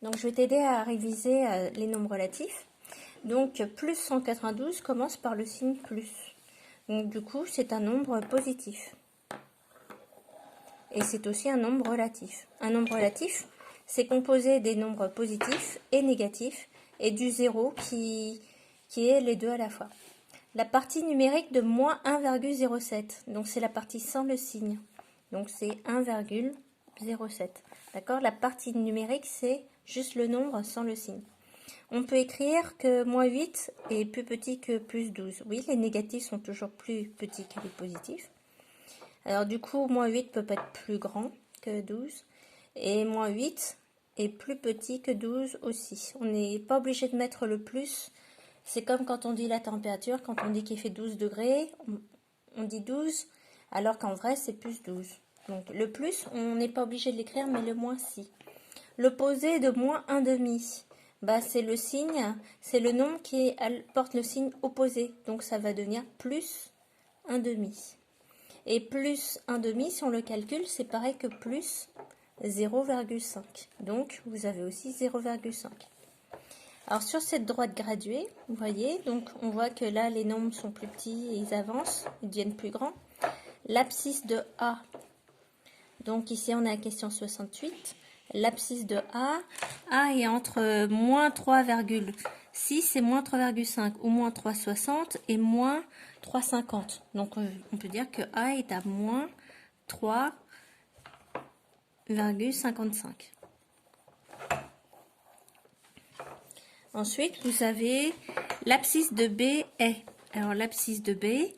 Donc je vais t'aider à réviser les nombres relatifs. Donc plus 192 commence par le signe plus. Donc du coup c'est un nombre positif. Et c'est aussi un nombre relatif. Un nombre relatif, c'est composé des nombres positifs et négatifs et du zéro qui est les deux à la fois. La partie numérique de moins 1,07, donc c'est la partie sans le signe. Donc c'est 1,07. D'accord? La partie numérique, c'est juste le nombre sans le signe. On peut écrire que moins 8 est plus petit que plus 12. Oui, les négatifs sont toujours plus petits que les positifs. Alors du coup, moins 8 peut pas être plus grand que 12. Et moins 8 est plus petit que 12 aussi. On n'est pas obligé de mettre le plus. C'est comme quand on dit la température, quand on dit qu'il fait 12 degrés, on dit 12, alors qu'en vrai c'est plus 12. Donc le plus, on n'est pas obligé de l'écrire, mais le moins si. L'opposé de moins 1,5, bah, c'est le signe, c'est le nombre qui porte le signe opposé. Donc ça va devenir plus 1,5. Et plus 1,5, si on le calcule, c'est pareil que plus 0,5. Donc vous avez aussi 0,5. Alors sur cette droite graduée, vous voyez, donc on voit que là les nombres sont plus petits et ils avancent, ils deviennent plus grands. L'abscisse de A, donc ici on est à question 68. L'abscisse de A est entre moins 3,6 et moins 3,5 ou moins 3,60 et moins 3,50. Donc on peut dire que A est à moins 3,55. Ensuite, vous avez l'abscisse de B est. Alors l'abscisse de B,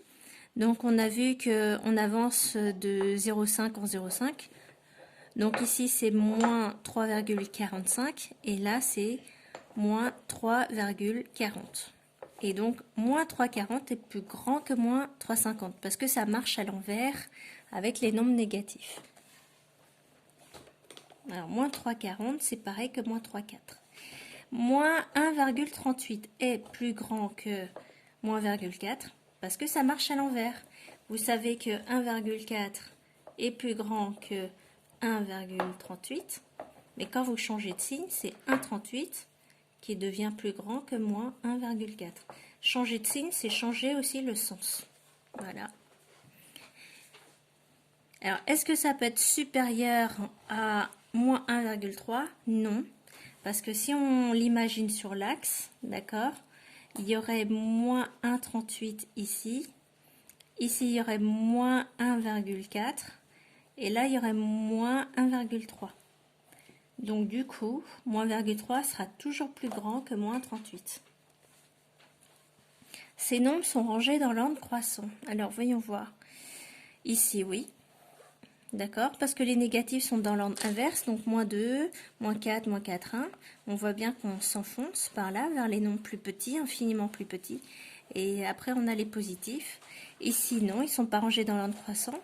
donc on a vu qu'on avance de 0,5 en 0,5. Donc ici c'est moins 3,45 et là c'est moins 3,40. Et donc moins 3,40 est plus grand que moins 3,50 parce que ça marche à l'envers avec les nombres négatifs. Alors moins 3,40 c'est pareil que moins 3,4. Moins 1,38 est plus grand que moins 1,4 parce que ça marche à l'envers. Vous savez que 1,4 est plus grand que 1,38, mais quand vous changez de signe, c'est 1,38 qui devient plus grand que moins 1,4. Changer de signe, c'est changer aussi le sens. Voilà. Alors, est-ce que ça peut être supérieur à moins 1,3? Non. Parce que si on l'imagine sur l'axe, d'accord, il y aurait moins 1,38 ici. Ici, il y aurait moins 1,4. Et là, il y aurait moins 1,3. Donc, du coup, moins 1,3 sera toujours plus grand que moins 38. Ces nombres sont rangés dans l'ordre croissant. Alors, voyons voir. Ici, oui. D'accord, parce que les négatifs sont dans l'ordre inverse, donc moins 2, moins 4, moins 4, 1. On voit bien qu'on s'enfonce par là, vers les nombres plus petits, infiniment plus petits. Et après, on a les positifs. Ici, non, ils ne sont pas rangés dans l'ordre croissant,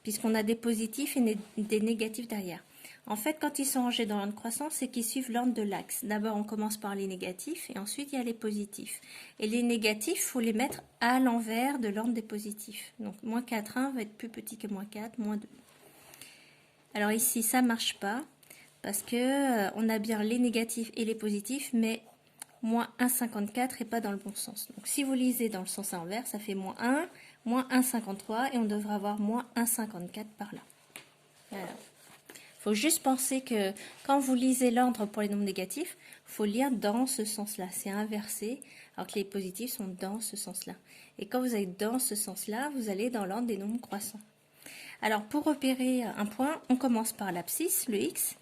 puisqu'on a des positifs et des négatifs derrière. En fait, quand ils sont rangés dans l'ordre croissant, c'est qu'ils suivent l'ordre de l'axe. D'abord, on commence par les négatifs, et ensuite, il y a les positifs. Et les négatifs, il faut les mettre à l'envers de l'ordre des positifs. Donc, moins 4, 1 va être plus petit que moins 4, moins 2. Alors ici, ça ne marche pas parce que on a bien les négatifs et les positifs, mais moins 1,54 n'est pas dans le bon sens. Donc si vous lisez dans le sens inverse, ça fait moins 1, moins 1,53 et on devrait avoir moins 1,54 par là. Voilà. Il faut juste penser que quand vous lisez l'ordre pour les nombres négatifs, il faut lire dans ce sens-là. C'est inversé, alors que les positifs sont dans ce sens-là. Et quand vous êtes dans ce sens-là, vous allez dans l'ordre des nombres croissants. Alors, pour repérer un point, on commence par l'abscisse, le X,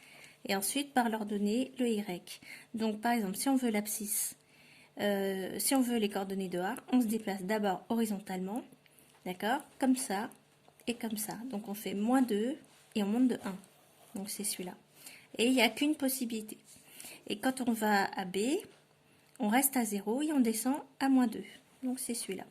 et ensuite par l'ordonnée, le Y. Donc, par exemple, si on veut l'abscisse, si on veut les coordonnées de A, on se déplace d'abord horizontalement, d'accord, comme ça et comme ça. Donc, on fait moins 2 et on monte de 1. Donc, c'est celui-là. Et il n'y a qu'une possibilité. Et quand on va à B, on reste à 0 et on descend à moins 2. Donc, c'est celui-là.